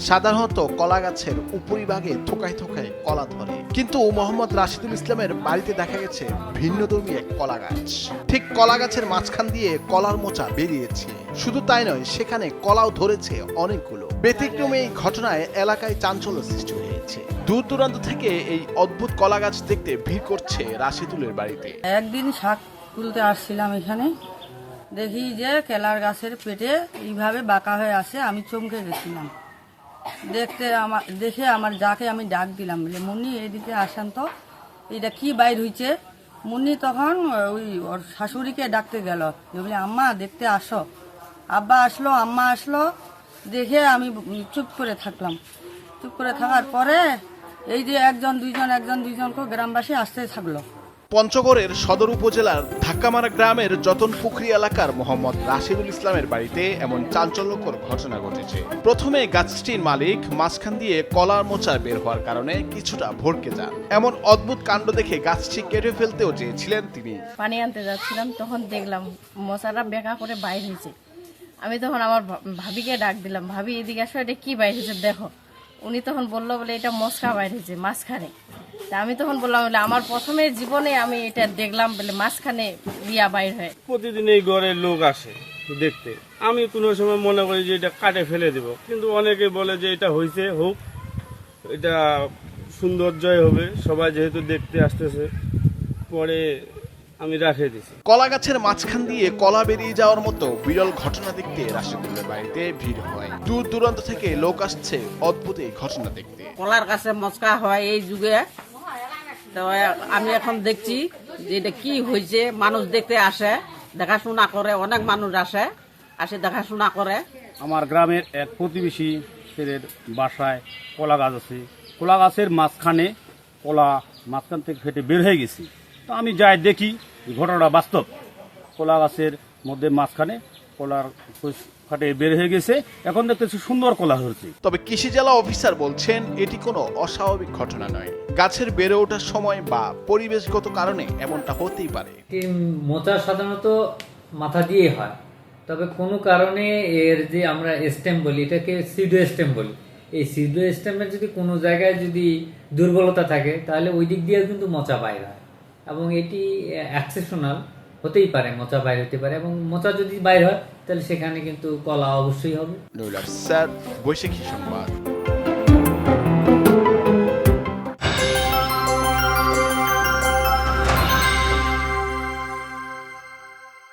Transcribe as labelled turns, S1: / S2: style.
S1: সাধারণত কলা গাছের উপরিভাগে থোকায় থোকায় কলা ধরে, কিন্তু মোহাম্মদ রাশিদুল ইসলামের বাড়িতে দেখা গেছে ভিন্নধর্মী এক কলা গাছ। ঠিক কলা গাছের মাঝখান দিয়ে কলার মোচা বেরিয়েছে। শুধু তাই নয়, সেখানে কলাও ধরেছে অনেকগুলো। ব্যতিক্রমে এই ঘটনায় এলাকায় চাঞ্চল্য সৃষ্টি হয়েছে। দূর দূরান্ত থেকে এই অদ্ভুত কলা গাছ দেখতে ভিড় করছে রাশিদুলের বাড়িতে।
S2: একদিন শাক তুলতে আসছিলাম এখানে, দেখি যে কেলার গাছের পেটে এইভাবে বাঁকা হয়ে আসে। আমি চমকে গেছিলাম দেখে আমার যাকে আমি ডাক দিলাম, বলে মুন্নি এদিকে আসেন তো, এটা কি বাইর হয়েছে। মুন্নি তখন ওই ওর শাশুড়িকে ডাকতে গেল, বলে আম্মা দেখতে আসো। আব্বা আসলো, আম্মা আসলো, দেখে আমি চুপ করে থাকলাম। চুপ করে থাকার পরে এই যে একজন দুইজন করে গ্রামবাসী আসতে থাকলো।
S1: পঞ্চগড়ের সদর উপজেলার ধাক্কামারা গ্রামের যতনপুকুরি এলাকার মোহাম্মদ রাশিদুল ইসলামের বাড়িতে এমন চাঞ্চল্যকর ঘটনা ঘটেছে। প্রথমে গাছটির মালিক মাঝখান দিয়ে কলার মোচা বের হওয়ার কারণে কিছুটা ভড়কে যান। এমন অদ্ভুত কাণ্ড দেখে গাছটি কেটে ফেলতেও চেয়েছিলেন তিনি।
S3: পানি আনতে যাচ্ছিলাম, তখন দেখলাম মোচাটা বেঁকা করে বাইর হয়েছে। আমি তখন আমার ভাবিকে ডাক দিলাম, ভাবি এদিকে আসো, এটা কি বাইর হয়েছে দেখো। উনি তখন বললো বলে এটা মশকা বাইর হয়েছে মাঝখানে। তা আমি তখন বললাম বলে আমার প্রথমের জীবনে আমি এটা দেখলাম বলে মাঝখানে বিয়া বাইর হয়।
S4: প্রতিদিন এই ঘরের লোক আসে দেখতে, আমি কোনো সময় মনে করি যে এটা কাটে ফেলে দেব, কিন্তু অনেকে বলে যে এটা হয়েছে হোক, এটা সৌন্দর্যই হবে, সবাই যেহেতু দেখতে আসতেছে, পরে আমি রাখে দিছি।
S1: কলা গাছের মাঝখান দিয়ে কলা বেরিয়ে যাওয়ার মতো বিরল ঘটনা দেখতে রাশিদুলের বাড়িতে ভিড় হয়। দূর দূরান্ত থেকে লোক আসছে অদ্ভুত এই ঘটনা দেখতে।
S2: কলার গাছে মচকা হয় এই যুগে, তো আমি এখন দেখছি যে এটা কি হয়েছে। মানুষ দেখতে আসে, দেখাশোনা করে, অনেক মানুষ আসে দেখাশোনা করে।
S5: আমার গ্রামের এক প্রতিবেশী ছেলের বাসায় কলা গাছ আছে। কলা গাছের মাঝখানে মাঝখান থেকে ফেটে বের হয়ে গেছি। তো আমি যাই দেখি ঘটনাটা বাস্তব। কলা গাছের মধ্যে মাঝখানে কলার ফাটে বের হয়ে গেছে। এখন দেখতেছি সুন্দর কলা হয়েছে।
S1: তবে কৃষি জেলা অফিসার বলছেন এটি কোনো অস্বাভাবিক ঘটনা নয়। গাছের বেড়ে ওঠার সময় বা পরিবেশগত কারণে এমনটা হতেই পারে।
S6: মোচা সাধারণত মাথা দিয়ে হয়, তবে কোনো কারণে এর যে আমরা স্টেম বলি, এটাকে সিডো স্টেম বলি, এই সিডো স্টেমের যদি কোনো জায়গায় যদি দুর্বলতা থাকে তাহলে ওই দিক দিয়ে কিন্তু মোচা বাইর হয়, এবং এটি এক্সেপশনাল হতেই পারে, মোচা বাইর হতে পারে। এবং মোচা যদি বাইর হয় তাহলে সেখানে কিন্তু কলা অবশ্যই হবে।
S1: নৈলার স্যার, বৈশাখী সংবাদ।